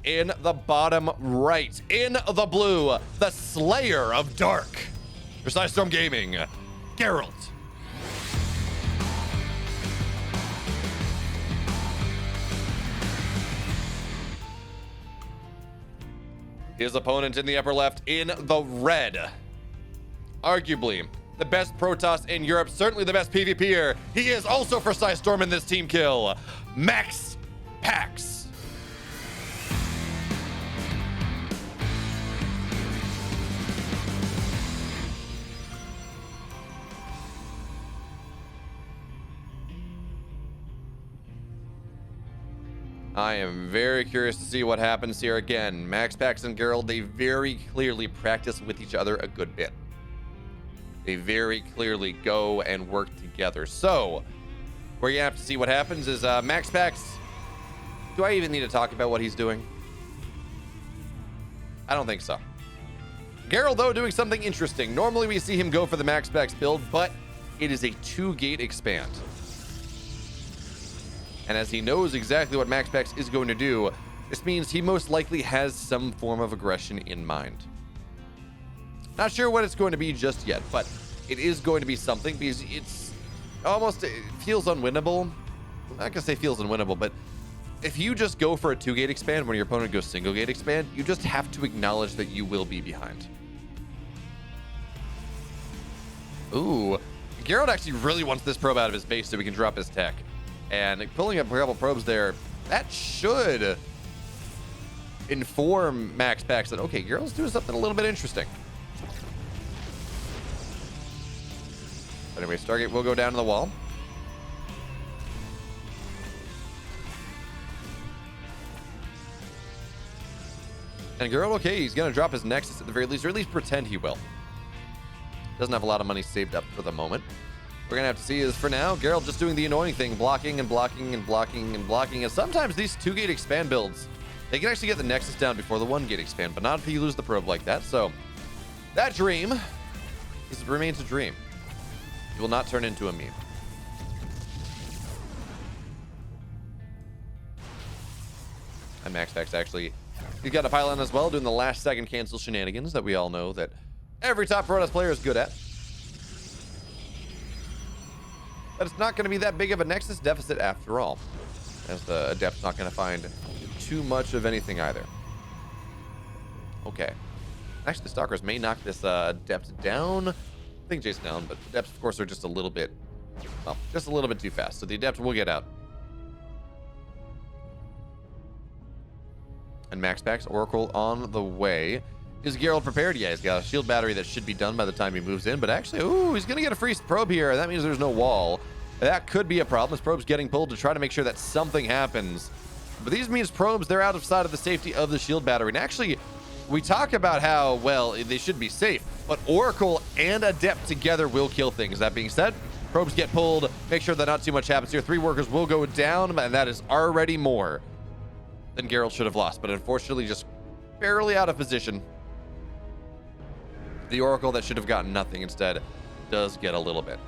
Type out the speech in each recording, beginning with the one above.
in the bottom right. In the blue, the Slayer of Dark. For PSISTORM Gaming, Gerald. His opponent in the upper left in the red. Arguably the best Protoss in Europe, certainly the best PvPer. He is also for PSISTORM in this team kill, MaxPax. I am very curious to see what happens here again. MaxPax and Gerald, they very clearly practice with each other a good bit. They very clearly go and work together. So, we're gonna have to see what happens is MaxPax. Do I even need to talk about what he's doing? I don't think so. Gerald, though, doing something interesting. Normally we see him go for the MaxPax build, but it is a 2-gate expand. And as he knows exactly what MaxPax is going to do, this means he most likely has some form of aggression in mind. Not sure what it's going to be just yet, but it is going to be something because it feels unwinnable. I'm not gonna say feels unwinnable, but if you just go for a 2-gate expand when your opponent goes single gate expand, you just have to acknowledge that you will be behind. Ooh, Gerald actually really wants this probe out of his base so we can drop his tech. And pulling up a couple probes there, that should inform MaxPax that, okay, Gerald's doing something a little bit interesting. But anyway, Stargate will go down to the wall. And Gerald, okay, he's going to drop his Nexus at the very least, or at least pretend he will. Doesn't have a lot of money saved up for the moment. We're gonna have to see is for now, Gerald just doing the annoying thing, blocking and blocking and blocking and blocking. And sometimes these 2-gate expand builds, they can actually get the Nexus down before the 1-gate expand, but not if you lose the probe like that. So that dream remains a dream. It will not turn into a meme. And MaxPax actually, he's got a pylon as well, doing the last second cancel shenanigans that we all know that every top Protoss player is good at. But it's not going to be that big of a Nexus deficit after all, as the Adept's not going to find too much of anything either. Okay. Actually, the Stalkers may knock this Adept down. I think Jason down, but the Adepts, of course, are just a little bit, well, just a little bit too fast. So the Adept will get out. And MaxPax, Oracle on the way. Is Gerald prepared? Yeah, he's got a shield battery that should be done by the time he moves in, but actually, ooh, he's going to get a free probe here. That means there's no wall. That could be a problem. This probe's getting pulled to try to make sure that something happens. But these means probes, they're out of sight of the safety of the shield battery. And actually, we talk about how, well, they should be safe, but Oracle and Adept together will kill things. That being said, probes get pulled. Make sure that not too much happens here. 3 workers will go down, and that is already more than Gerald should have lost. But unfortunately, just barely out of position. The Oracle that should have gotten nothing instead does get a little bit.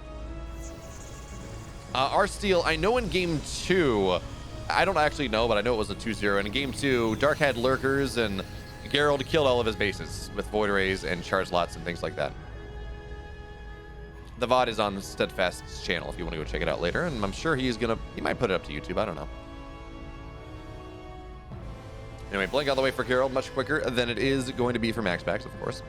Our steal, I know in game 2, I don't actually know, but I know it was a 2-0. And in game 2, Dark had lurkers and Gerald killed all of his bases with void rays and charge lots and things like that. The VOD is on Steadfast's channel if you want to go check it out later. And I'm sure he might put it up to YouTube. I don't know. Anyway, blink all the way for Gerald much quicker than it is going to be for MaxPax, of course.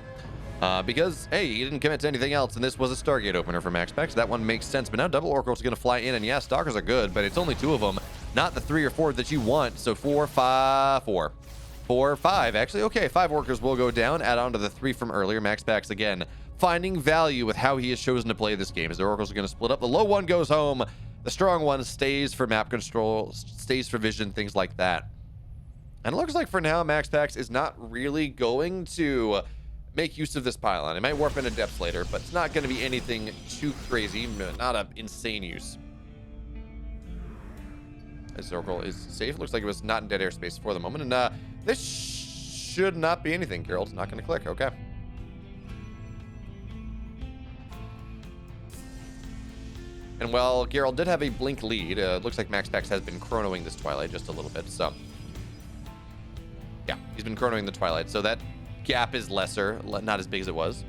Because, hey, he didn't commit to anything else, and this was a Stargate opener for MaxPax. That one makes sense, but now double Oracle's going to fly in, and yeah, Stalkers are good, but it's only 2 of them, not the 3 or 4 that you want. So 4, 5, 4. 4, 5, actually. Okay, 5 workers will go down, add on to the 3 from earlier. MaxPax, again, finding value with how he has chosen to play this game, as the Oracles are going to split up. The low one goes home. The strong one stays for map control, stays for vision, things like that. And it looks like for now, MaxPax is not really going to make use of this pylon. It might warp into depths later, but it's not going to be anything too crazy, not an insane use. This Oracle is safe. Looks like it was not in dead airspace for the moment, and this should not be anything. Gerald's not going to click. Okay. And while Gerald did have a blink lead, looks like MaxPax has been chronoing this Twilight just a little bit, so Yeah, he's been chronoing the Twilight, so that gap is lesser, not as big as it was.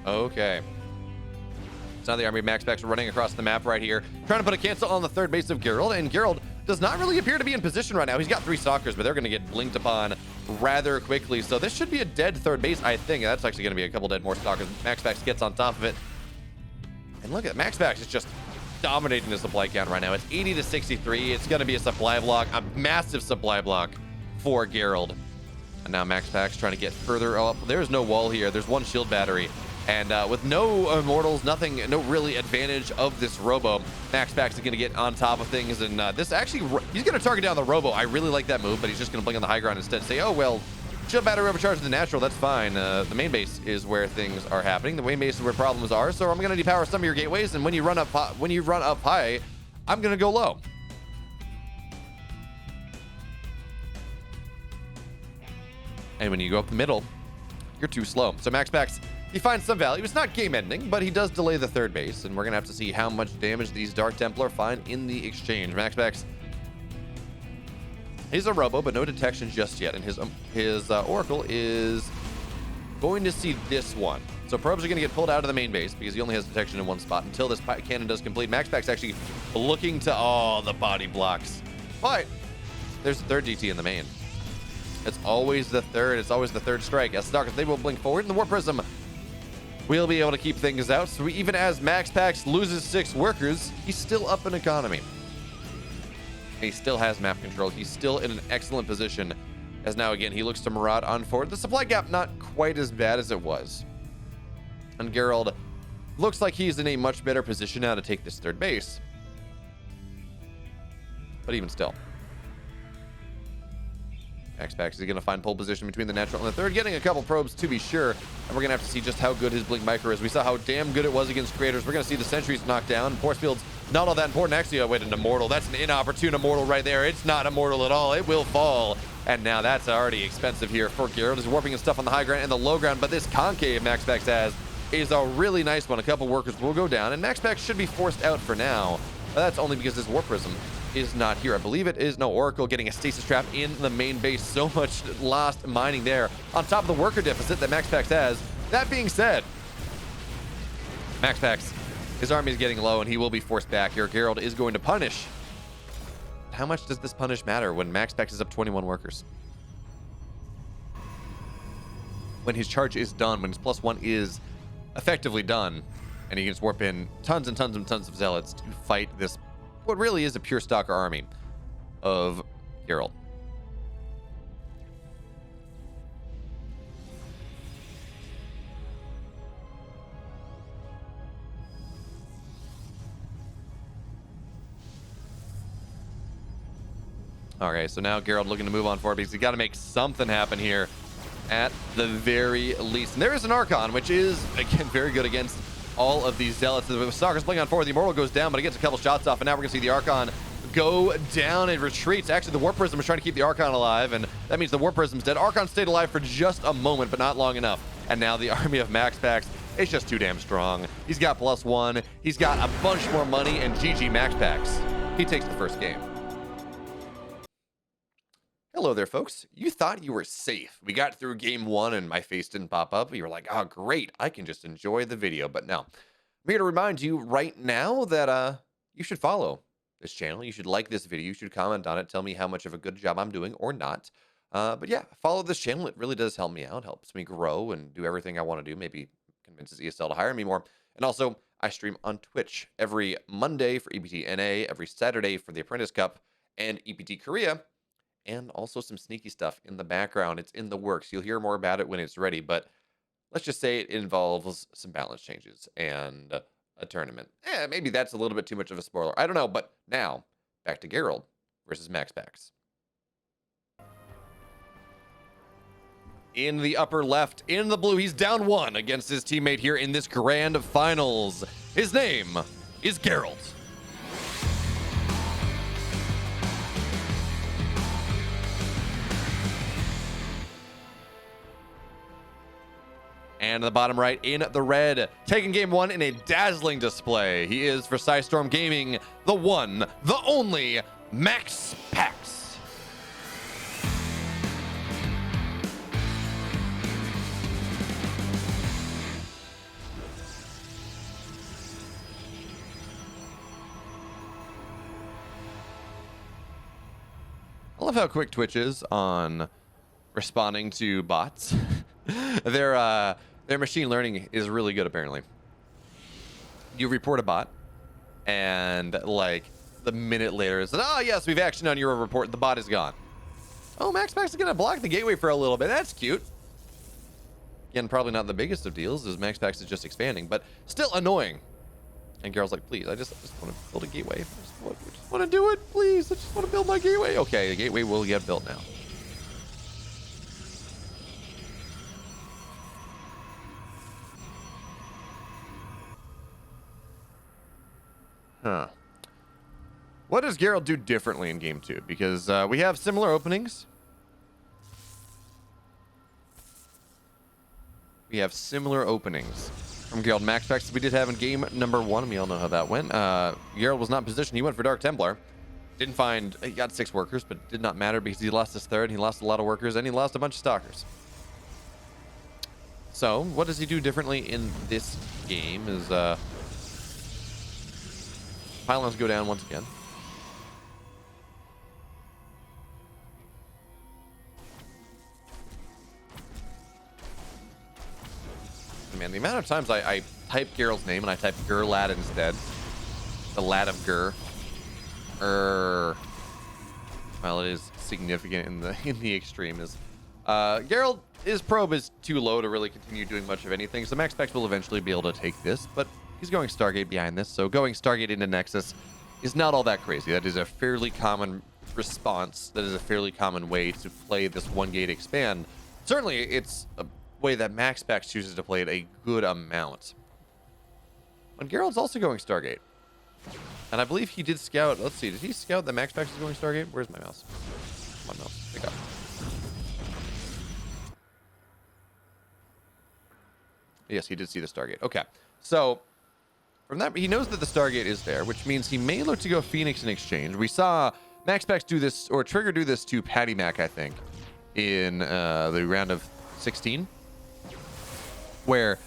Okay. So now the army of MaxPax are running across the map right here, trying to put a cancel on the third base of Gerald, and Gerald does not really appear to be in position right now. He's got 3 stalkers, but they're going to get blinked upon rather quickly. So this should be a dead third base, I think. That's actually going to be a couple dead more stalkers. MaxPax gets on top of it. And look at MaxPax is just dominating the supply count right now. It's 80 to 63. It's going to be a supply block, a massive supply block for Gerald. And now MaxPax trying to get further up. There's no wall here. There's 1 shield battery. And with no immortals, nothing, no really advantage of this Robo, MaxPax is going to get on top of things. And this actually, he's going to target down the Robo. I really like that move, but he's just going to blink on the high ground instead. Say, oh, well, shield battery overcharged the natural. That's fine. The main base is where things are happening. The main base is where problems are. So I'm going to depower some of your gateways. And when you run up high, I'm going to go low. And when you go up the middle, you're too slow. So MaxPax, he finds some value. It's not game ending, but he does delay the third base, and we're gonna have to see how much damage these Dark Templar find in the exchange. MaxPax, he's a Robo, but no detection just yet, and his Oracle is going to see this one. So probes are gonna get pulled out of the main base because he only has detection in one spot until this cannon does complete. MaxPax actually looking to the body blocks, but there's a third DT in the main. It's always the third. It's always the third strike. As Stalkers, they will blink forward, and the Warp Prism will be able to keep things out. So even as MaxPax loses 6 workers, he's still up in economy. He still has map control. He's still in an excellent position. As now again, he looks to Maraud on forward. The supply gap not quite as bad as it was. And Gerald looks like he's in a much better position now to take this third base. But even still, MaxPax is going to find pole position between the natural and the third, getting a couple probes to be sure. And we're going to have to see just how good his Blink Micro is. We saw how damn good it was against Creators. We're going to see the Sentries knocked down. Force Field's not all that important. Actually, wait, an Immortal. That's an inopportune Immortal right there. It's not Immortal at all. It will fall. And now that's already expensive here for Gerald. He's warping his stuff on the high ground and the low ground. But this Concave MaxPax has is a really nice one. A couple workers will go down, and MaxPax should be forced out for now. But that's only because this Warp Prism is not here. I believe it is no Oracle getting a stasis trap in the main base. So much lost mining there on top of the worker deficit that MaxPax has. That being said, MaxPax, his army is getting low and he will be forced back here. Gerald is going to punish. How much does this punish matter when MaxPax is up 21 workers? When his charge is done, when his +1 is effectively done, and he can just warp in tons and tons and tons of zealots to fight this, what really is a pure stalker army of Gerald. Okay, so now Gerald looking to move on forward because he's got to make something happen here at the very least. And there is an Archon, which is, again, very good against all of these zealots. The Stalker's playing on forward. The Immortal goes down, but it gets a couple shots off, and now we're going to see the Archon go down and retreats. Actually, the Warp Prism is trying to keep the Archon alive, and that means the Warp Prism's dead. Archon stayed alive for just a moment, but not long enough. And now the army of MaxPax is just too damn strong. He's got +1. He's got a bunch more money, and GG MaxPax. He takes the first game. Hello there, folks. You thought you were safe. We got through game 1 and my face didn't pop up. You were like, oh, great. I can just enjoy the video. But no, I'm here to remind you right now that you should follow this channel. You should like this video. You should comment on it. Tell me how much of a good job I'm doing or not. But yeah, follow this channel. It really does help me out. Helps me grow and do everything I want to do. Maybe convinces ESL to hire me more. And also, I stream on Twitch every Monday for EPT NA, every Saturday for the Apprentice Cup and EPT Korea. And also some sneaky stuff in the background. It's in the works. You'll hear more about it when it's ready, but let's just say it involves some balance changes and a tournament. Maybe that's a little bit too much of a spoiler. I don't know, but now back to Gerald versus MaxPax. In the upper left, in the blue, he's down 1 against his teammate here in this grand finals. His name is Gerald. And in the bottom right, in the red, taking game 1 in a dazzling display. He is, for PSISTORM Gaming, the one, the only, MaxPax. I love how quick Twitch is on responding to bots. Their machine learning is really good, apparently. You report a bot, and like the minute later, it's oh yes, we've actioned on your report. The bot is gone. Oh, MaxPax is gonna block the gateway for a little bit. That's cute. Again, probably not the biggest of deals, as MaxPax is just expanding, but still annoying. And Gerald's like, please, I just want to build a gateway. I just want to do it, please. I just want to build my gateway. Okay, the gateway will get built now. Huh. What does Gerald do differently in game 2? Because we have similar openings. We have similar openings from Gerald MaxPax we did have in game number 1. We all know how that went. Gerald was not positioned. He went for Dark Templar. Didn't find... He got 6 workers, but it did not matter because he lost his 3rd. He lost a lot of workers, and he lost a bunch of Stalkers. So, what does he do differently in this game is... Pylons go down once again. Man, the amount of times I type Gerald's name and I type Gerlad instead. The lad of Ger. Well, it is significant in the extreme. Is Gerald, his probe is too low to really continue doing much of anything, so MaxPax will eventually be able to take this, but he's going Stargate behind this, so going Stargate into Nexus is not all that crazy. That is a fairly common response. That is a fairly common way to play this one gate expand. Certainly, it's a way that MaxPax chooses to play it a good amount. But Gerald's also going Stargate. And I believe he did scout. Let's see. Did he scout that MaxPax is going Stargate? Where's my mouse? Come on, mouse. Pick up. Yes, he did see the Stargate. Okay. So, from that, he knows that the Stargate is there, which means he may look to go Phoenix in exchange. We saw MaxPax do this, or Trigger do this to Patty Mac, I think, in the round of 16. Where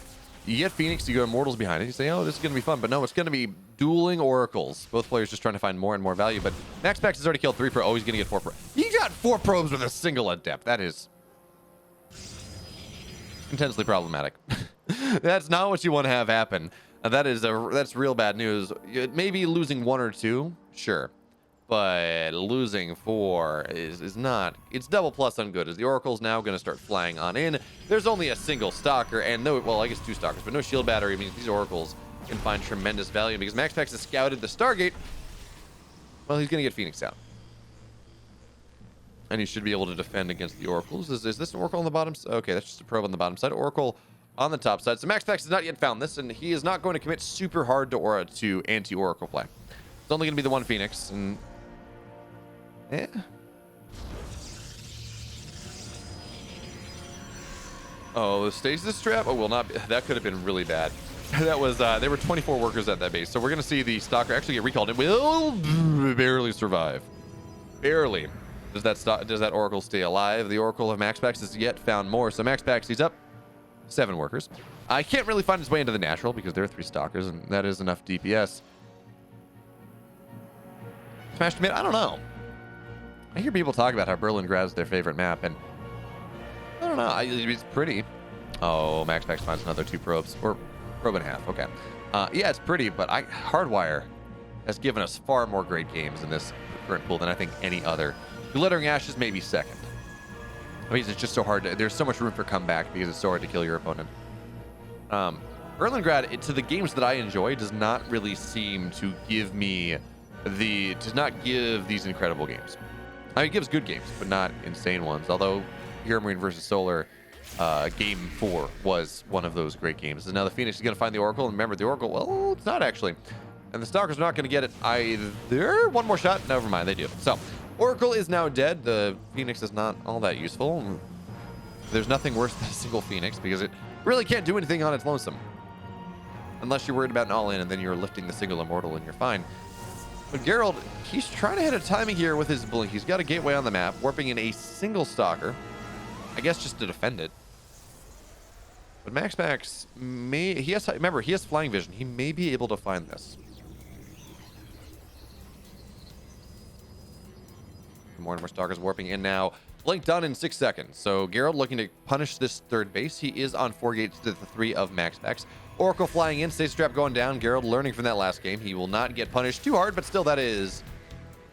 you get Phoenix, you go Immortals behind it. You say, oh, this is going to be fun. But no, it's going to be dueling Oracles. Both players just trying to find more and more value. But MaxPax has already killed 3 probes. Oh, he's going to get 4 probes. He got 4 probes with a single Adept. That is intensely problematic. That's not what you want to have happen. That's real bad news. Maybe losing 1 or 2, sure. But losing 4 is not. It's double plus on good, as the Oracle's now going to start flying on in. There's only a single Stalker, and no, well, I guess 2 Stalkers, but no shield battery means these Oracles can find tremendous value. Because MaxPax has scouted the Stargate, well, he's going to get Phoenix out. And he should be able to defend against the Oracles. Is this an Oracle on the bottom? Okay, that's just a probe on the bottom side. Oracle on the top side. So MaxPax has not yet found this, and he is not going to commit super hard to anti-Oracle play. It's only going to be the 1 Phoenix, and yeah. Oh, the stasis trap? Oh, will not be. That could have been really bad. That was, there were 24 workers at that base. So we're going to see the Stalker actually get recalled. It will barely survive. Barely. Does that Oracle stay alive? The Oracle of MaxPax has yet found more. So MaxPax, he's up 7 workers. I can't really find his way into the natural because there are 3 Stalkers, and that is enough DPS. Smashed mid? I don't know. I hear people talk about how Berlingrad's their favorite map, and I don't know. It's pretty. Oh, MaxPax finds another 2 probes, or probe and a half. Okay. Yeah, it's pretty, but Hardwire has given us far more great games in this current pool than I think any other. Glittering Ashes may be second. I mean, it's just so hard. There's so much room for comeback because it's so hard to kill your opponent. Erlengrad, to the games that I enjoy, does not really seem to give me does not give these incredible games. I mean, it gives good games, but not insane ones. Although Hero Marine versus Solar Game 4 was one of those great games. And now the Phoenix is going to find the Oracle. And remember, the Oracle, well, it's not actually. And the Stalkers are not going to get it either. One more shot. Never mind, they do. So, Oracle is now dead. The Phoenix is not all that useful. There's nothing worse than a single Phoenix because it really can't do anything on its lonesome. Unless you're worried about an all-in and then you're lifting the single Immortal and you're fine. But Gerald, he's trying to hit a timing here with his blink. He's got a gateway on the map, warping in a single Stalker. I guess just to defend it. But MaxPax remember, he has flying vision. He may be able to find this. More and more Stalkers warping in now. Blink done in 6 seconds. So Gerald looking to punish this third base. He is on 4 gates to the 3 of MaxPax. Oracle flying in, Stasis Trap going down. Gerald learning from that last game. He will not get punished too hard, but still that is,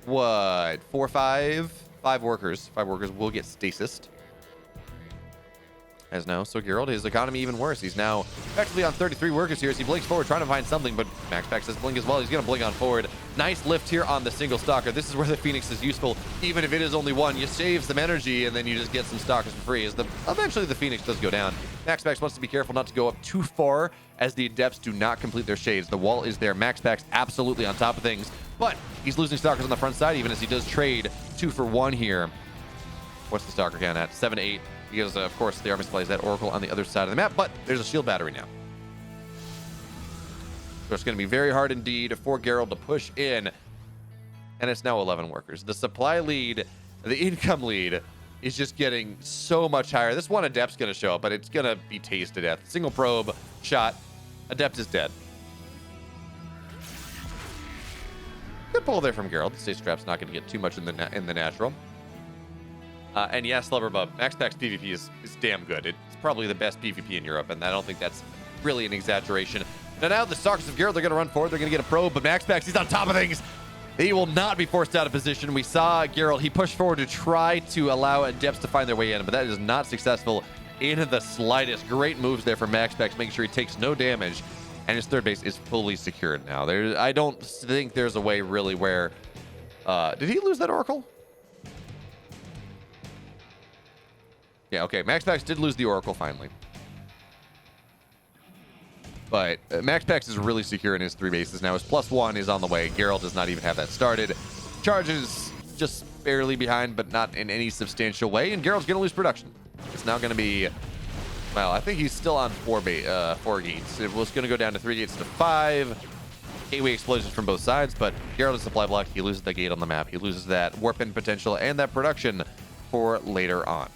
what, 4, 5? 5 workers. 5 workers will get stasised. As now, so Gerald, his economy even worse. He's now effectively on 33 workers here as he blinks forward, trying to find something, but MaxPax says blink as well. He's going to blink on forward. Nice lift here on the single Stalker. This is where the Phoenix is useful, even if it is only one. You save some energy, and then you just get some Stalkers for free. Eventually, the Phoenix does go down. MaxPax wants to be careful not to go up too far as the Adepts do not complete their shades. The wall is there. MaxPax absolutely on top of things, but he's losing Stalkers on the front side, even as he does trade 2 for 1 here. What's the Stalker count at? 7 to 8. Because, of course, the army supplies that Oracle on the other side of the map, but there's a shield battery now. So it's going to be very hard indeed for Gerald to push in, and it's now 11 workers. The supply lead, the income lead, is just getting so much higher. This one Adept's going to show up, but it's going to be tased to death. Single probe, shot, Adept is dead. Good pull there from Gerald. The Stasis Trap's not going to get too much in the natural. And yes, Loverbub, MaxPax PvP is damn good. It's probably the best PvP in Europe, and I don't think that's really an exaggeration. Now the Stalkers of Gerald, they're going to run forward. They're going to get a probe, but MaxPax, he's on top of things. He will not be forced out of position. We saw Gerald, he pushed forward to try to allow Adepts to find their way in, but that is not successful in the slightest. Great moves there from MaxPax, making sure he takes no damage, and his third base is fully secured now. I don't think there's a way really where... did he lose that Oracle? Yeah, okay. MaxPax did lose the Oracle finally. But MaxPax is really secure in his 3 bases now. His +1 is on the way. Gerald does not even have that started. Charge is just barely behind, but not in any substantial way. And Gerald's going to lose production. It's now going to be... Well, I think he's still on 4 gates. It was going to go down to 3 gates to 5. Gateway explosions from both sides, but Gerald is supply block. He loses the gate on the map. He loses that warp-in potential and that production for later on.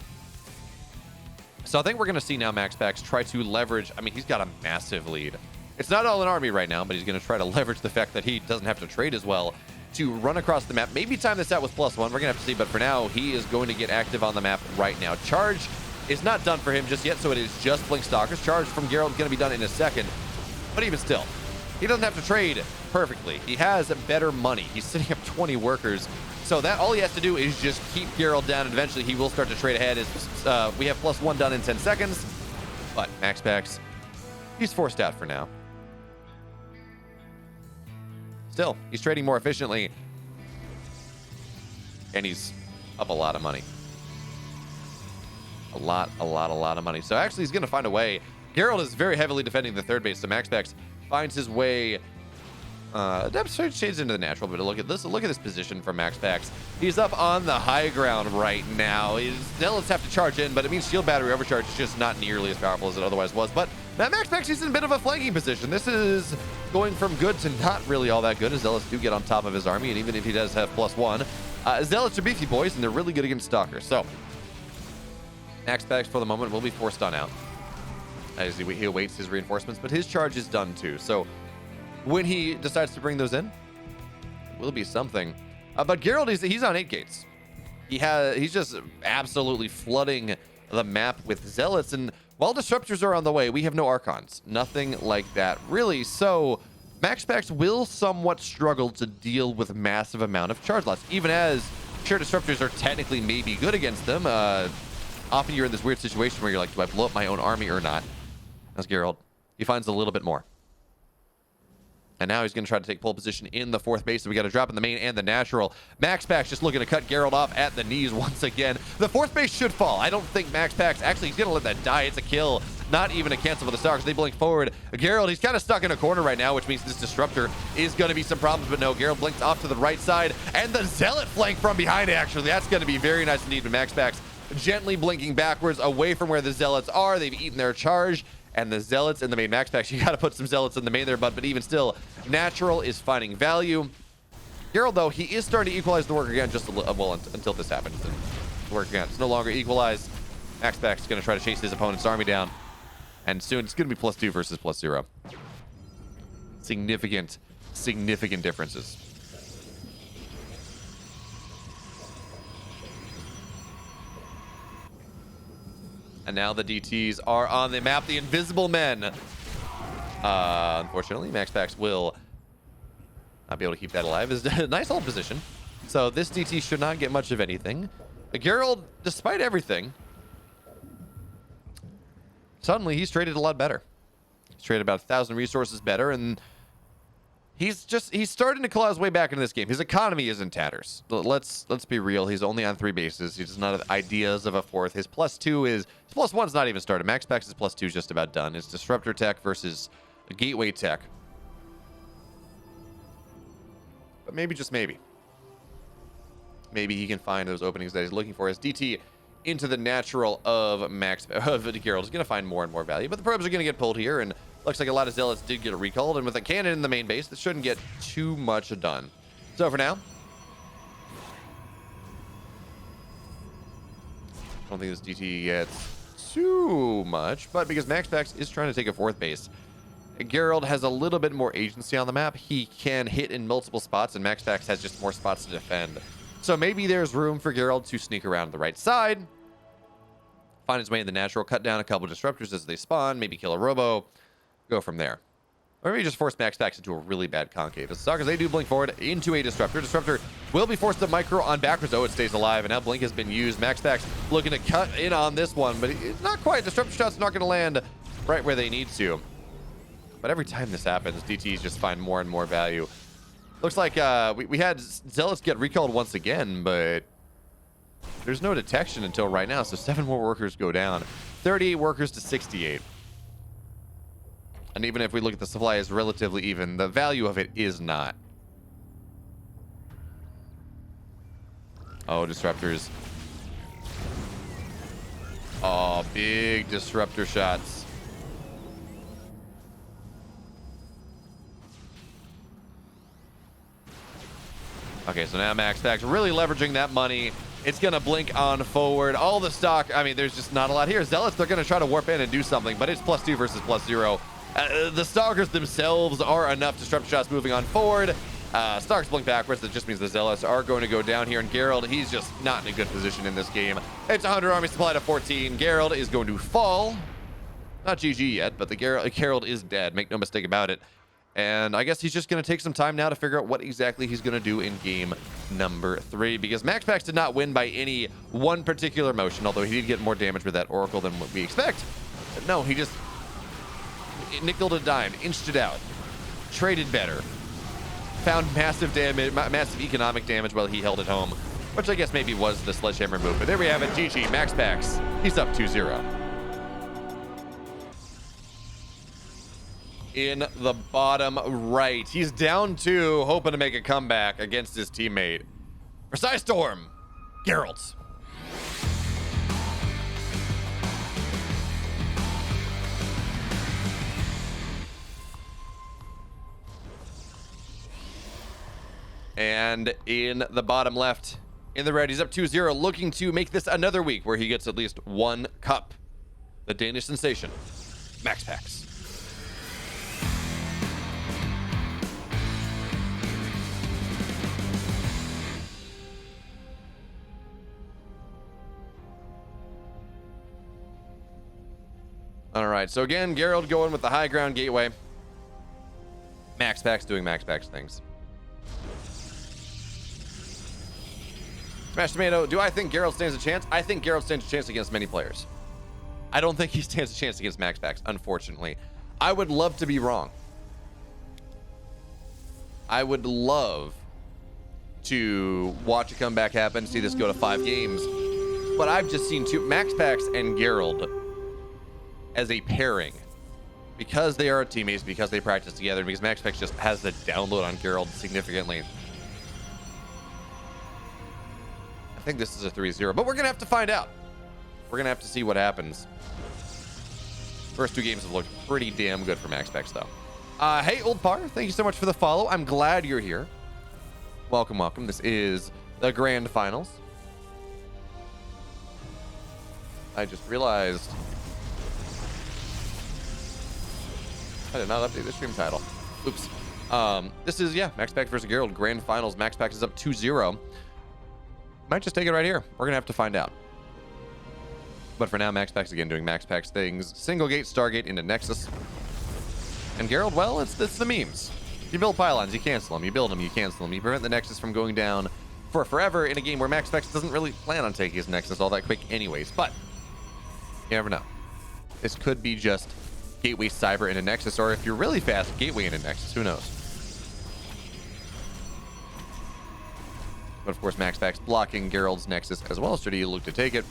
So I think we're going to see now MaxPax try to leverage... I mean, he's got a massive lead. It's not all an army right now, but he's going to try to leverage the fact that he doesn't have to trade as well to run across the map. Maybe time this out with +1. We're going to have to see, but for now, he is going to get active on the map right now. Charge is not done for him just yet, so it is just Blink Stalkers. Charge from Gerald is going to be done in a second. But even still, he doesn't have to trade perfectly. He has better money. He's sitting up 20 workers. So that all he has to do is just keep Gerald down, and eventually he will start to trade ahead. As we have +1 done in 10 seconds. But MaxPax, he's forced out for now. Still, he's trading more efficiently. And he's up a lot of money. A lot of money. So actually he's going to find a way. Gerald is very heavily defending the third base, so MaxPax finds his way... Depth shades into the natural, but look at this position from MaxPax. He's up on the high ground right now. His Zealots have to charge in, but it means shield battery overcharge is just not nearly as powerful as it otherwise was. But now MaxPax is in a bit of a flanking position. This is going from good to not really all that good, as Zealots do get on top of his army, and even if he does have +1, Zealots are beefy boys, and they're really good against Stalkers. So MaxPax for the moment will be forced on out as he awaits his reinforcements, but his charge is done too. So when he decides to bring those in, it will be something. But Gerald, he's on 8 gates. He's just absolutely flooding the map with Zealots. And while Disruptors are on the way, we have no Archons. Nothing like that, really. So MaxPax will somewhat struggle to deal with massive amount of charge loss. Even as, sure, Disruptors are technically maybe good against them. Often you're in this weird situation where you're like, do I blow up my own army or not? That's Gerald. He finds a little bit more. And now he's going to try to take pole position in the 4th base. So we got a drop in the main and the natural. MaxPax just looking to cut Gerald off at the knees once again. The 4th base should fall. I don't think MaxPax, actually, he's going to let that die. It's a kill. Not even a cancel for the Stars. They blink forward. Gerald, he's kind of stuck in a corner right now, which means this Disruptor is going to be some problems. But no, Gerald blinks off to the right side. And the Zealot flank from behind, actually. That's going to be very nice indeed. But MaxPax gently blinking backwards away from where the Zealots are. They've eaten their charge. And the Zealots in the main. MaxPax, you got to put some Zealots in the main there, bud. But even still, Natural is finding value. Gerald, though, he is starting to equalize the work again just a little, well, until this happens. The work again. It's no longer equalized. MaxPax is going to try to chase his opponent's army down. And soon it's going to be +2 versus +0. Significant differences. And now the DTs are on the map. The Invisible Men. Unfortunately, MaxPax will not be able to keep that alive. It's a nice hold position. So this DT should not get much of anything. Gerald, despite everything, suddenly he's traded a lot better. He's traded about 1,000 resources better, and he's starting to claw his way back into this game. His economy is in tatters. Let's be real. He's only on 3 bases. He does not have ideas of a 4th. His +1's not even started. MaxPax's +2 is just about done. It's Disruptor tech versus a Gateway tech. But maybe, just maybe, he can find those openings that he's looking for. His DT into the natural of Gerald is going to find more and more value. But the probes are going to get pulled here, and looks like a lot of Zealots did get recalled. And with a cannon in the main base, this shouldn't get too much done. So for now, I don't think this DT gets too much, but because MaxPax is trying to take a 4th base, Gerald has a little bit more agency on the map. He can hit in multiple spots, and MaxPax has just more spots to defend. So maybe there's room for Gerald to sneak around the right side, find his way in the natural, cut down a couple Disruptors as they spawn, maybe kill a Robo, go from there. Or maybe just force MaxPax into a really bad concave. The Stalkers, they do blink forward into a Disruptor. Disruptor will be forced to micro on backwards, though it stays alive, and now Blink has been used. MaxPax looking to cut in on this one, but it's not quite. Disruptor shots not going to land right where they need to. But every time this happens, DTs just find more and more value. Looks like we had Zealots get recalled once again, but there's no detection until right now, so 7 more workers go down. 38 workers to 68. And even if we look at the supply as relatively even, the value of it is not. Oh, Disruptors. Oh, big Disruptor shots. Okay, so now MaxPax really leveraging that money. It's going to blink on forward. All the stock, I mean, there's just not a lot here. Zealots, they're going to try to warp in and do something, but it's +2 versus +0. The Stalkers themselves are enough Disruptor shots moving on forward. Stalkers blink backwards. That just means the Zealots are going to go down here. And Gerald, he's just not in a good position in this game. It's 100 army supply to 14. Gerald is going to fall. Not GG yet, but the Gerald is dead. Make no mistake about it. And I guess he's just going to take some time now to figure out what exactly he's going to do in game number 3. Because MaxPax did not win by any one particular motion, although he did get more damage with that Oracle than what we expect. But no, he just nickeled a dime, inched it out, traded better, found massive damage, massive economic damage while he held it home, which I guess maybe was the sledgehammer move. But there we have it. GG, MaxPax. He's up 2-0. In the bottom right. He's down 2, hoping to make a comeback against his teammate. PSISTORM, Gerald. And in the bottom left, in the red, he's up 2-0, looking to make this another week where he gets at least 1 cup. The Danish sensation, MaxPax. All right, so again, Gerald going with the high ground gateway. MaxPax doing MaxPax things. Smash Tomato, do I think Gerald stands a chance? I think Gerald stands a chance against many players. I don't think he stands a chance against MaxPax, unfortunately. I would love to be wrong. I would love to watch a comeback happen, see this go to 5 games. But I've just seen MaxPax and Gerald as a pairing, because they are teammates, because they practice together, because MaxPax just has the download on Gerald significantly. I think this is a 3-0, but we're going to have to find out. We're going to have to see what happens. First 2 games have looked pretty damn good for MaxPax, though. Hey, Old Par, thank you so much for the follow. I'm glad you're here. Welcome, welcome. This is the Grand Finals. I just realized I did not update the stream title. Oops. This is, yeah, MaxPax versus Gerald, Grand Finals. MaxPax is up 2-0. Might just take it right here. We're going to have to find out. But for now, MaxPax again doing MaxPax things. Single gate, Stargate into Nexus. And Gerald, well, it's the memes. You build pylons, you cancel them. You build them, you cancel them. You prevent the Nexus from going down for forever in a game where MaxPax doesn't really plan on taking his Nexus all that quick anyways. But you never know. This could be just Gateway Cyber into Nexus, or if you're really fast, Gateway into Nexus. Who knows? But of course, MaxPax blocking Gerald's Nexus as well. Should he look to take it?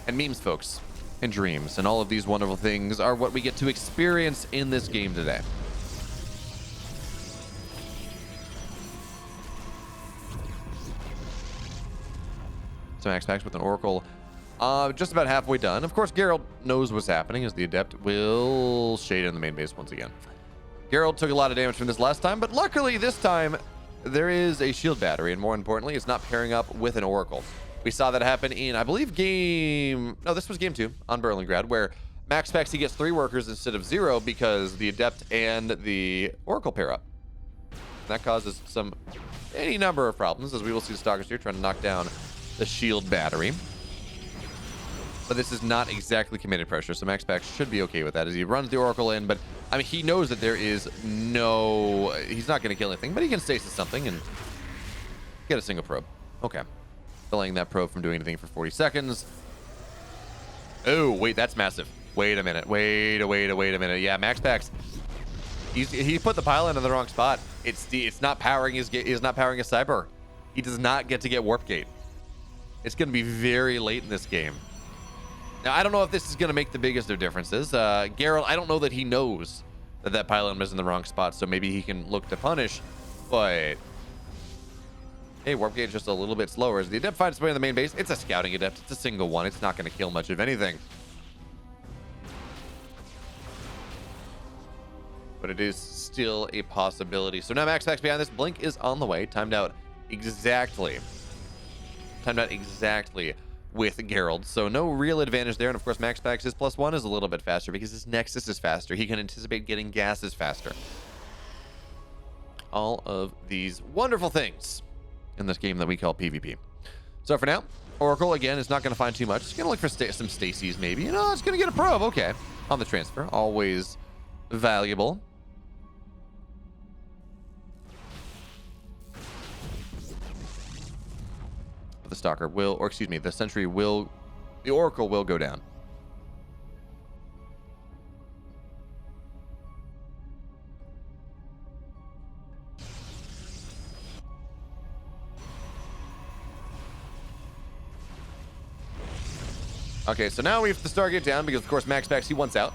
And memes, folks, and dreams, and all of these wonderful things are what we get to experience in this game today. So MaxPax with an Oracle just about halfway done. Of course, Gerald knows what's happening as the Adept will shade in the main base once again. Gerald took a lot of damage from this last time, but luckily this time there is a shield battery, and more importantly, it's not pairing up with an Oracle. We saw that happen in, I believe, this was game 2 on Berlingrad, where MaxPax, he gets 3 workers instead of 0 because the Adept and the Oracle pair up. And that causes any number of problems, as we will see the Stalkers here trying to knock down the shield battery. But this is not exactly committed pressure, so MaxPax should be okay with that as he runs the Oracle in. But I mean, he knows that there is he's not going to kill anything, but he can stasis something and get a single probe. Okay. Delaying that probe from doing anything for 40 seconds. Oh, wait, that's massive. Wait a minute. Wait a minute. Yeah, MaxPax, he put the pylon in the wrong spot. It's not powering his cyber. He does not get to get warp gate. It's going to be very late in this game. Now, I don't know if this is going to make the biggest of differences. Gerald, I don't know that he knows that pylon was in the wrong spot, so maybe he can look to punish, but hey, warp gate just a little bit slower. As the Adept finds its way in the main base, it's a scouting Adept. It's a single one. It's not going to kill much of anything. But it is still a possibility. So now MaxPax behind this. Blink is on the way. Timed out exactly with Gerald. So no real advantage there. And of course, MaxPax's +1 is a little bit faster because his Nexus is faster. He can anticipate getting gases faster. All of these wonderful things in this game that we call PvP. So for now, Oracle again is not going to find too much. It's going to look for some Stacies maybe. You know, it's going to get a probe. Okay. On the transfer. Always valuable. The Stalker will, or excuse me, the Sentry will, the Oracle will go down. Okay, so now we have to Stargate down because, of course, MaxPax, he wants out.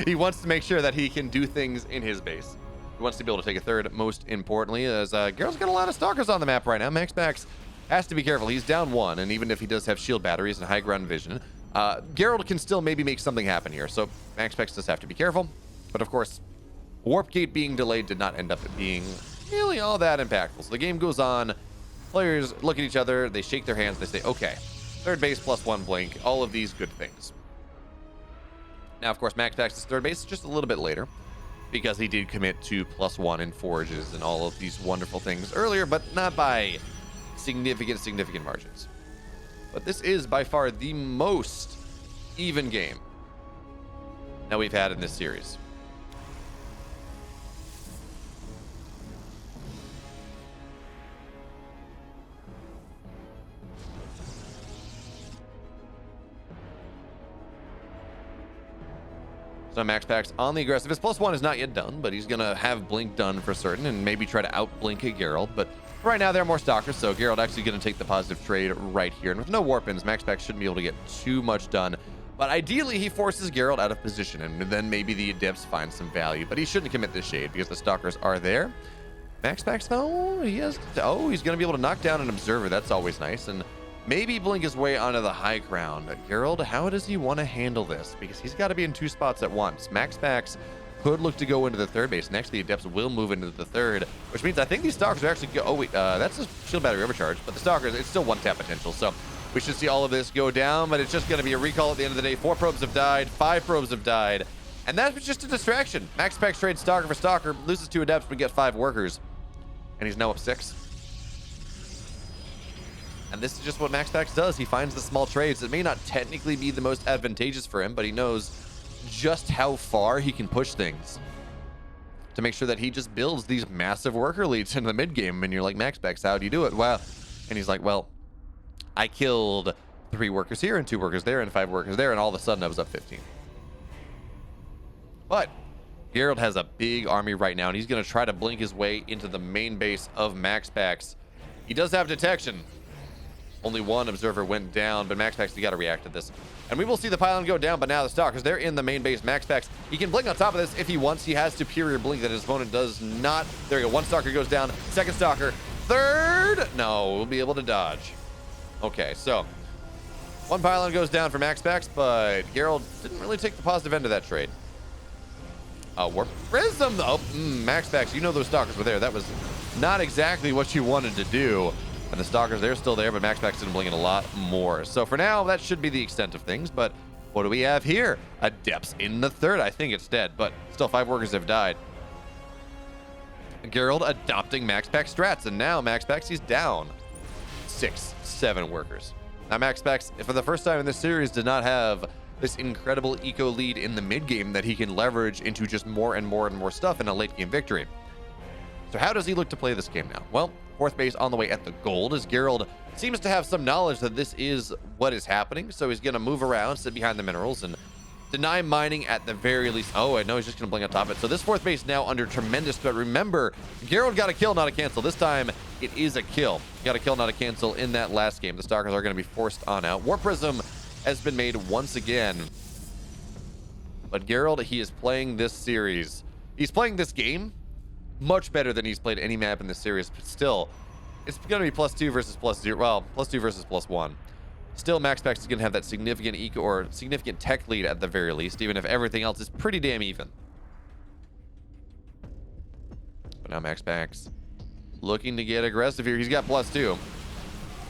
He wants to make sure that he can do things in his base. He wants to be able to take a third, most importantly, as Gerald's got a lot of Stalkers on the map right now. MaxPax has to be careful. He's down 1, and even if he does have shield batteries and high ground vision, Gerald can still maybe make something happen here. So MaxPax does have to be careful. But, of course, Warp Gate being delayed did not end up being really all that impactful. So the game goes on. Players look at each other. They shake their hands. They say, okay. Third base +1 blink, all of these good things. Now, of course, MaxPax's third base is just a little bit later because he did commit to +1 in forages and all of these wonderful things earlier, but not by significant margins. But this is by far the most even game that we've had in this series. So MaxPax on the aggressive. His +1 is not yet done, but he's going to have Blink done for certain and maybe try to out-blink a Gerald. But right now, there are more Stalkers, so Gerald actually going to take the positive trade right here. And with no Warpins, MaxPax shouldn't be able to get too much done. But ideally, he forces Gerald out of position, and then maybe the Adepts find some value. But he shouldn't commit this shade because the Stalkers are there. MaxPax, though, he's going to be able to knock down an Observer. That's always nice. And maybe blink his way onto the high ground. Gerald, how does he want to handle this? Because he's got to be in 2 spots at once. MaxPax could look to go into the 3rd base. Next, the Adepts will move into the 3rd, which means I think these Stalkers are actually oh wait, that's a shield battery overcharge, but the Stalkers, it's still 1-tap potential, so we should see all of this go down, but it's just going to be a recall at the end of the day. 4 probes have died, 5 probes have died, and that was just a distraction. MaxPax trades Stalker for Stalker, loses 2 Adepts, but gets 5 workers, and he's now up 6. And this is just what MaxPax does. He finds the small trades. It may not technically be the most advantageous for him, but he knows just how far he can push things to make sure that he just builds these massive worker leads in the mid game. And you're like, MaxPax, how do you do it? Well, and he's like, well, I killed 3 workers here and 2 workers there and 5 workers there, and all of a sudden I was up 15. But Gerald has a big army right now, and he's going to try to blink his way into the main base of MaxPax. He does have detection. Only 1 observer went down, but MaxPax, you got to react to this. And we will see the pylon go down, but now the Stalkers, they're in the main base. MaxPax, he can blink on top of this if he wants. He has superior blink that his opponent does not. There you go. 1 Stalker goes down. 2nd Stalker. 3rd. No, we'll be able to dodge. Okay, so 1 pylon goes down for MaxPax, but Gerald didn't really take the positive end of that trade. Warp Prism, though. MaxPax, you know those Stalkers were there. That was not exactly what you wanted to do. And the Stalkers, they're still there, but MaxPax didn't blink in a lot more. So for now, that should be the extent of things. But what do we have here? Adepts in the 3rd. I think it's dead, but still 5 workers have died. Gerald adopting MaxPax strats, and now MaxPax, he's down 6, 7 workers. Now MaxPax, for the first time in this series, did not have this incredible eco lead in the mid game that he can leverage into just more and more and more stuff in a late game victory. So how does he look to play this game now? Well, 4th base on the way at the gold, as Gerald seems to have some knowledge that this is what is happening, so he's going to move around, sit behind the minerals, and deny mining at the very least. Oh, I know he's just going to blink on top of it. So this 4th base now under tremendous threat. Remember, Gerald got a kill, not a cancel. This time, it is a kill. Got a kill, not a cancel in that last game. The Stalkers are going to be forced on out. Warp Prism has been made once again. But Gerald, he is playing this series. He's playing this game much better than he's played any map in this series, but still, it's going to be +2 versus +0. Well, +2 versus +1. Still, MaxPax is going to have that significant eco or significant tech lead at the very least, even if everything else is pretty damn even. But now MaxPax looking to get aggressive here. He's got +2.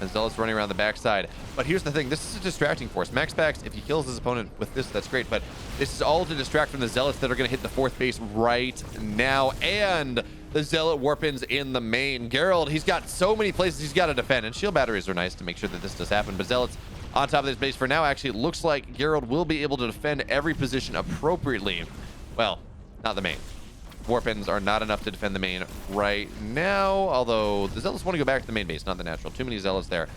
And Zealot's running around the backside. But here's the thing. This is a distracting force. MaxPax, if he kills his opponent with this, that's great. But this is all to distract from the Zealots that are going to hit the 4th base right now. And the Zealot Warpins in the main. Gerald, he's got so many places he's got to defend. And shield batteries are nice to make sure that this does happen. But Zealots on top of this base for now. Actually, it looks like Gerald will be able to defend every position appropriately. Well, not the main. Warpins are not enough to defend the main right now, although the Zealots want to go back to the main base, not the natural. Too many Zealots there.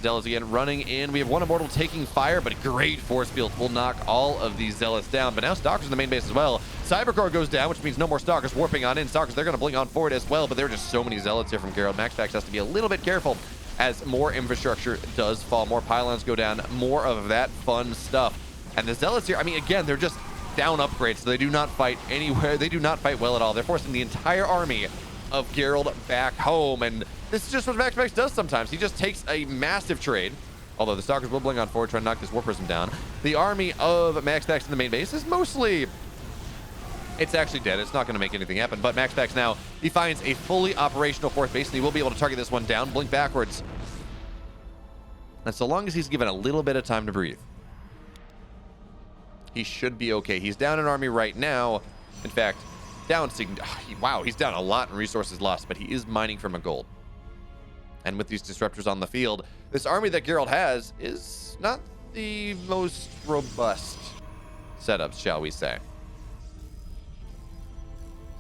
Zealots again running in. We have 1 Immortal taking fire, but a great force field will knock all of these Zealots down. But now Stalkers in the main base as well. Cybercore goes down, which means no more Stalkers warping on in. Stalkers, they're going to blink on forward as well, but there are just so many Zealots here from Gerald. MaxPax has to be a little bit careful as more infrastructure does fall. More pylons go down, more of that fun stuff. And the Zealots here, I mean, again, they're just down upgrades, so they do not fight anywhere. They do not fight well at all. They're forcing the entire army of Gerald back home, and this is just what MaxPax does sometimes. He just takes a massive trade, although the Stalkers will blink on forward, trying to knock this Warp Prism down. The army of MaxPax in the main base is mostly... It's actually dead. It's not going to make anything happen, but MaxPax now, he finds a fully operational 4th base, and he will be able to target this one down, blink backwards. And so long as he's given a little bit of time to breathe, he should be okay. He's down an army right now. In fact, down... Wow, he's down a lot in resources lost, but he is mining from a gold. And with these disruptors on the field, this army that Gerald has is not the most robust setups, shall we say.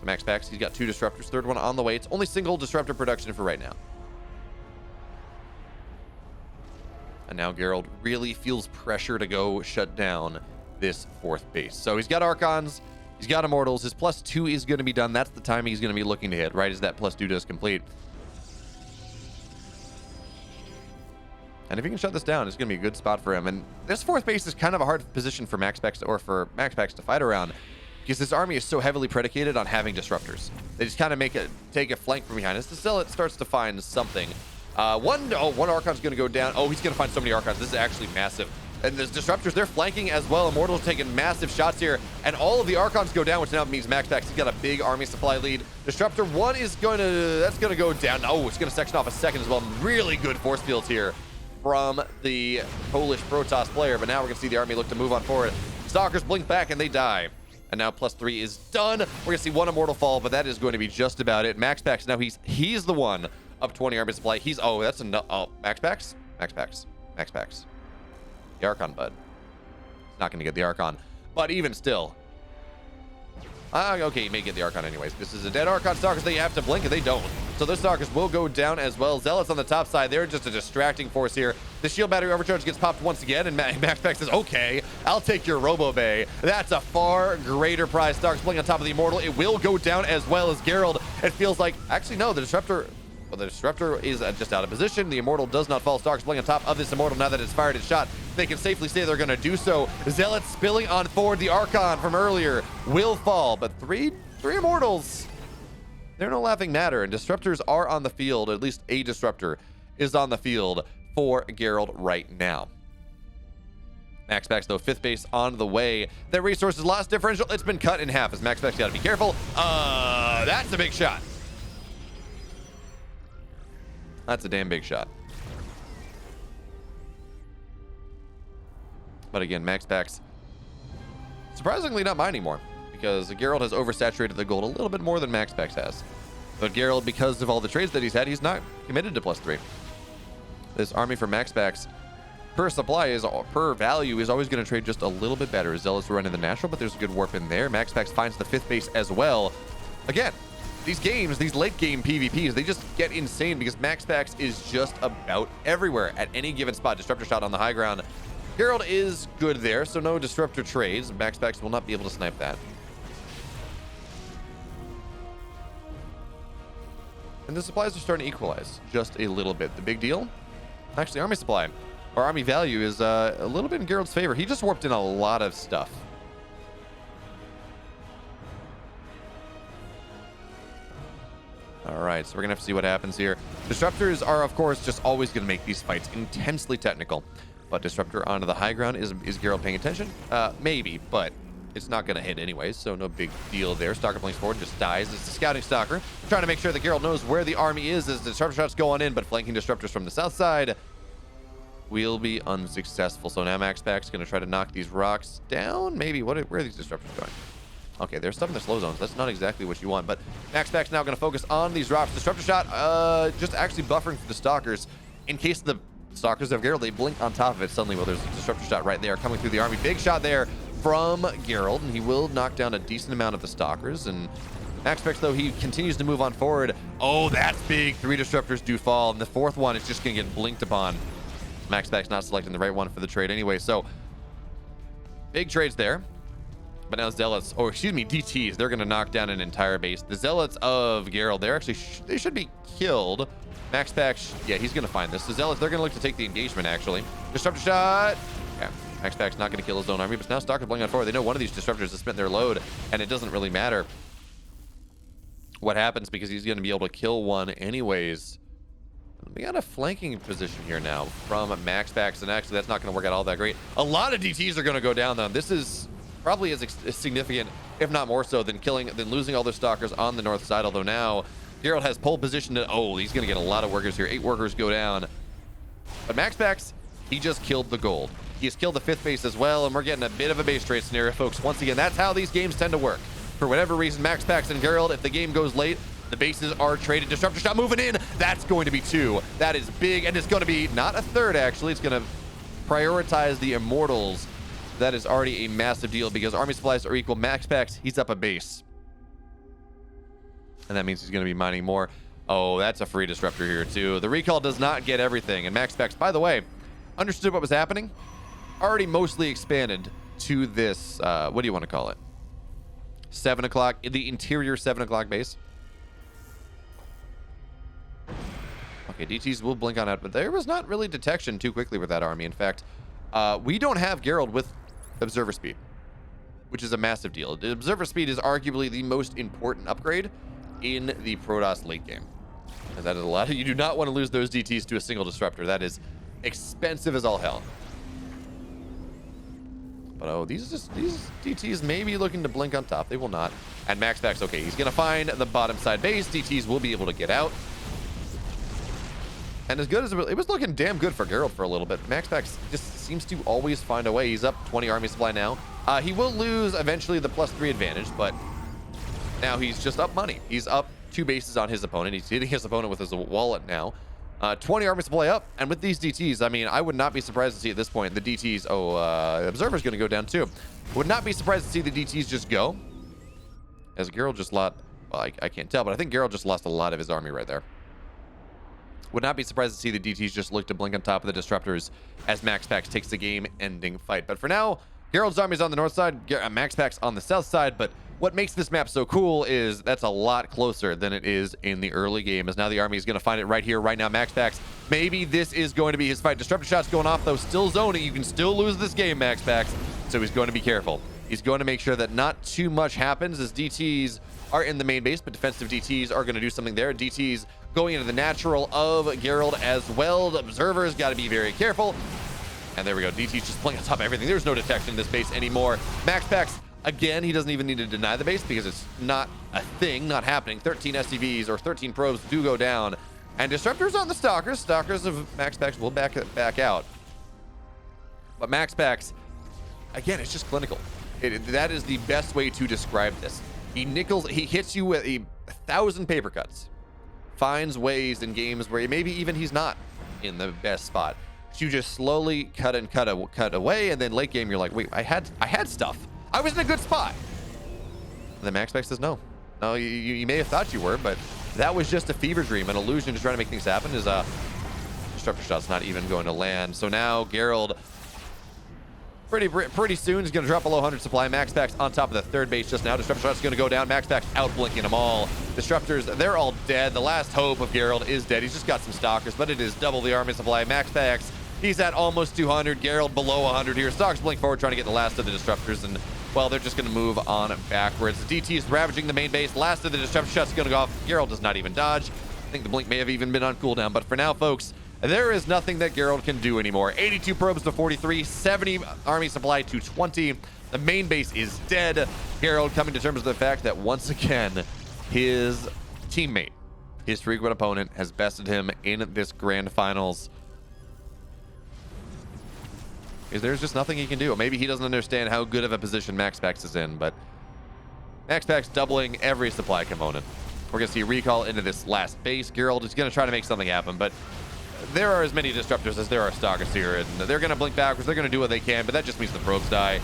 So MaxPax, he's got 2 disruptors, 3rd one on the way. It's only single disruptor production for right now. And now Gerald really feels pressure to go shut down this fourth base. So he's got Archons, he's got Immortals. His +2 is going to be done. That's the time he's going to be looking to hit, right, as that +2 does complete. And if he can shut this down, it's going to be a good spot for him. And this fourth base is kind of a hard position for MaxPax, or for MaxPax to fight around, because this army is so heavily predicated on having disruptors. They just kind of take a flank from behind. As the Zealot starts to find something. One Archon's going to go down. Oh, he's going to find so many Archons. This is actually massive. And there's disruptors, they're flanking as well. Immortals taking massive shots here, and all of the Archons go down, which now means MaxPax, he's got a big army supply lead. Disruptor 1 is going to, that's going to go down. Oh, it's going to section off a second as well. Really good force fields here from the Polish Protoss player, but now we're going to see the army look to move on forward. Stalkers blink back and they die. And now +3 is done. We're going to see one Immortal fall, but that is going to be just about it. MaxPax, now he's the one of 20 army supply. He's, oh, that's enough. Oh, MaxPax? MaxPax. The Archon, bud. He's not going to get the Archon. But even still. Okay, he may get the Archon anyways. This is a dead Archon. Stalkers, they have to blink, and they don't. So those Stalkers will go down as well. Zealots on the top side. They're just a distracting force here. The shield battery overcharge gets popped once again, and MaxPax says, okay, I'll take your Robo Bay. That's a far greater prize. Stalkers blink on top of the Immortal. It will go down as well as Gerald. It feels like, actually, no, the Disruptor... Well, the Disruptor is just out of position. The Immortal does not fall. Stalkers blink on top of this Immortal now that it's fired its shot. They can safely say they're going to do so. Zealots spilling on forward. The Archon from earlier will fall, but three Immortals, they're no laughing matter, and Disruptors are on the field. At least a Disruptor is on the field for Gerald right now. MaxPax, though, fifth base on the way. Their resources lost differential. It's been cut in half as MaxPax got to be careful. That's a big shot. That's a damn big shot. But again, MaxPax surprisingly not mining more, because Gerald has oversaturated the gold a little bit more than MaxPax has. But Gerald, because of all the trades that he's had, he's not committed to +3. This army for MaxPax, per supply, per value, is always going to trade just a little bit better. Zealous running the natural, but there's a good warp in there. MaxPax finds the fifth base as well. Again, these games, these late game PvPs, they just get insane because MaxPax is just about everywhere at any given spot. Disruptor shot on the high ground. Gerald is good there, so no disruptor trades. MaxPax will not be able to snipe that. And the supplies are starting to equalize just a little bit. The big deal, actually, army supply, or army value, is a little bit in Gerald's favor. He just warped in a lot of stuff. All right, so we're going to have to see what happens here. Disruptors are, of course, just always going to make these fights intensely technical. But Disruptor onto the high ground, is Gerald paying attention? Maybe, but it's not going to hit anyways, so no big deal there. Stalker blinks forward, just dies. It's the scouting Stalker, trying to make sure that Gerald knows where the army is as the Disruptor shots go on in, but flanking Disruptors from the south side will be unsuccessful. So now MaxPax is going to try to knock these rocks down. Maybe, where are these Disruptors going? Okay, there's stuff in the slow zones. That's not exactly what you want, but MaxPax now going to focus on these rocks. Disruptor shot, just actually buffering for the Stalkers. In case the Stalkers of Gerald, they blink on top of it suddenly. Well, there's a Disruptor shot right there coming through the army. Big shot there from Gerald, and he will knock down a decent amount of the Stalkers. And MaxPax, though, he continues to move on forward. Oh, that's big. 3 Disruptors do fall, and the fourth one is just going to get blinked upon. MaxPax not selecting the right one for the trade anyway, so big trades there. But now Zealots, or excuse me, DTs, they're going to knock down an entire base. The Zealots of Gerald, they're actually, they should be killed. MaxPax, yeah, he's going to find this. The Zealots, they're going to look to take the engagement, actually. Disruptor shot. Yeah, MaxPax not going to kill his own army, but now Stalker blink on forward. They know one of these Disruptors has spent their load, and it doesn't really matter what happens because he's going to be able to kill one anyways. We got a flanking position here now from MaxPax, and actually that's not going to work out all that great. A lot of DTs are going to go down, though. This is probably as significant, if not more so, than losing all their Stalkers on the north side. Although now Gerald has pole position to, oh, he's going to get a lot of workers here. 8 workers go down. But MaxPax, he just killed the gold. He has killed the fifth base as well, and we're getting a bit of a base trade scenario, folks. Once again, that's how these games tend to work. For whatever reason, MaxPax and Gerald, if the game goes late, the bases are traded. Disruptor shot moving in. That's going to be 2. That is big, and it's going to be not a third, actually. It's going to prioritize the Immortals. That is already a massive deal because army supplies are equal. MaxPax, he's up a base. And that means he's going to be mining more. Oh, that's a free Disruptor here, too. The recall does not get everything. And MaxPax, by the way, understood what was happening. Already mostly expanded to this, what do you want to call it? 7 o'clock, the interior 7 o'clock base. Okay, DTs will blink on out, but there was not really detection too quickly with that army. In fact, we don't have Gerald with observer speed, which is a massive deal. The observer speed is arguably the most important upgrade in the Protoss late game. And that is a lot. You do not want to lose those DTs to a single disruptor. That is expensive as all hell. But oh, these DTs may be looking to blink on top. They will not. And MaxPax, okay, he's going to find the bottom side base. DTs will be able to get out. And as good as it was looking damn good for Gerald for a little bit. MaxPax just seems to always find a way. He's up 20 army supply now. He will lose eventually the +3 advantage, but now he's just up money. He's up 2 bases on his opponent. He's hitting his opponent with his wallet now. 20 army supply up, and with these DTs, I mean, I would not be surprised to see at this point the DTs. Observer's going to go down too. Would not be surprised to see the DTs just go, as Gerald just lost. Well, I can't tell, but I think Gerald just lost a lot of his army right there. Would not be surprised to see the DTs just look to blink on top of the disruptors as MaxPax takes the game-ending fight. But for now, Gerald's army is on the north side, MaxPax on the south side, but what makes this map so cool is that's a lot closer than it is in the early game, as now the army is going to find it right here, right now. MaxPax, maybe this is going to be his fight. Disruptor shots going off, though, still zoning. You can still lose this game, MaxPax, so he's going to be careful. He's going to make sure that not too much happens as DTs are in the main base, but defensive DTs are going to do something there. DTs going into the natural of Gerald as well. The observers got to be very careful. And there we go. DT's just playing on top of everything. There's no detection in this base anymore. MaxPax, again, he doesn't even need to deny the base because it's not a thing, not happening. 13 SCVs or 13 probes do go down. And disruptors on the Stalkers. Stalkers of MaxPax will back out. But MaxPax, again, it's just clinical. That is the best way to describe this. He hits you with 1,000 paper cuts. Finds ways in games where maybe even he's not in the best spot. You just slowly cut away, and then late game you're like, wait, I had stuff. I was in a good spot. And then MaxPax says no. No, you may have thought you were, but that was just a fever dream, an illusion to try to make things happen. Is disruptor shot's not even going to land. So now Gerald pretty soon is going to drop below 100 supply. MaxPax on top of the third base just now. Disruptor shot's going to go down. MaxPax out blinking them all. Disruptors, they're all dead. The last hope of Gerald is dead. He's just got some stalkers, but it is double the army supply. MaxPax, he's at almost 200. Gerald below 100 here. Stalkers blink forward, trying to get the last of the disruptors, and well, they're just going to move on backwards. The DT is ravaging the main base. Last of the disruptor shots going to go off. Gerald does not even dodge. I think the blink may have even been on cooldown, but for now, folks, there is nothing that Gerald can do anymore. 82 probes to 43, 70 army supply to 20. The main base is dead. Gerald coming to terms with the fact that once again, his teammate, his frequent opponent, has bested him in this grand finals. Because there's just nothing he can do. Maybe he doesn't understand how good of a position MaxPax is in, but MaxPax doubling every supply component. We're going to see recall into this last base. Gerald is going to try to make something happen, but there are as many disruptors as there are stalkers here, and they're going to blink backwards. They're going to do what they can, but that just means the probes die.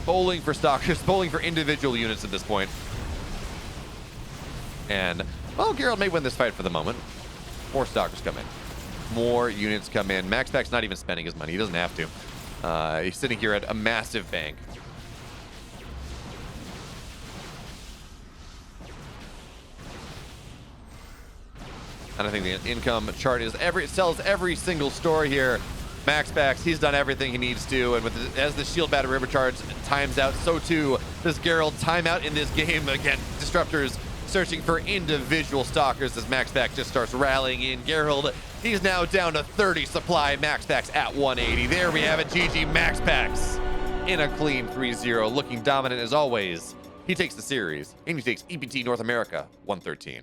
Bowling for stalkers, bowling for individual units at this point. And, well, Gerald may win this fight for the moment. More stalkers come in. More units come in. MaxPax's not even spending his money. He doesn't have to. He's sitting here at a massive bank. And I think the income chart is it tells every single story here. MaxPax, he's done everything he needs to, and as the shield battery recharge times out, so too does Gerald time out in this game. Again, disruptors searching for individual stalkers as MaxPax just starts rallying in. Gerald, he's now down to 30 supply. MaxPax at 180. There we have it. GG MaxPax in a clean 3-0, looking dominant as always. He takes the series, and he takes EPT North America 113.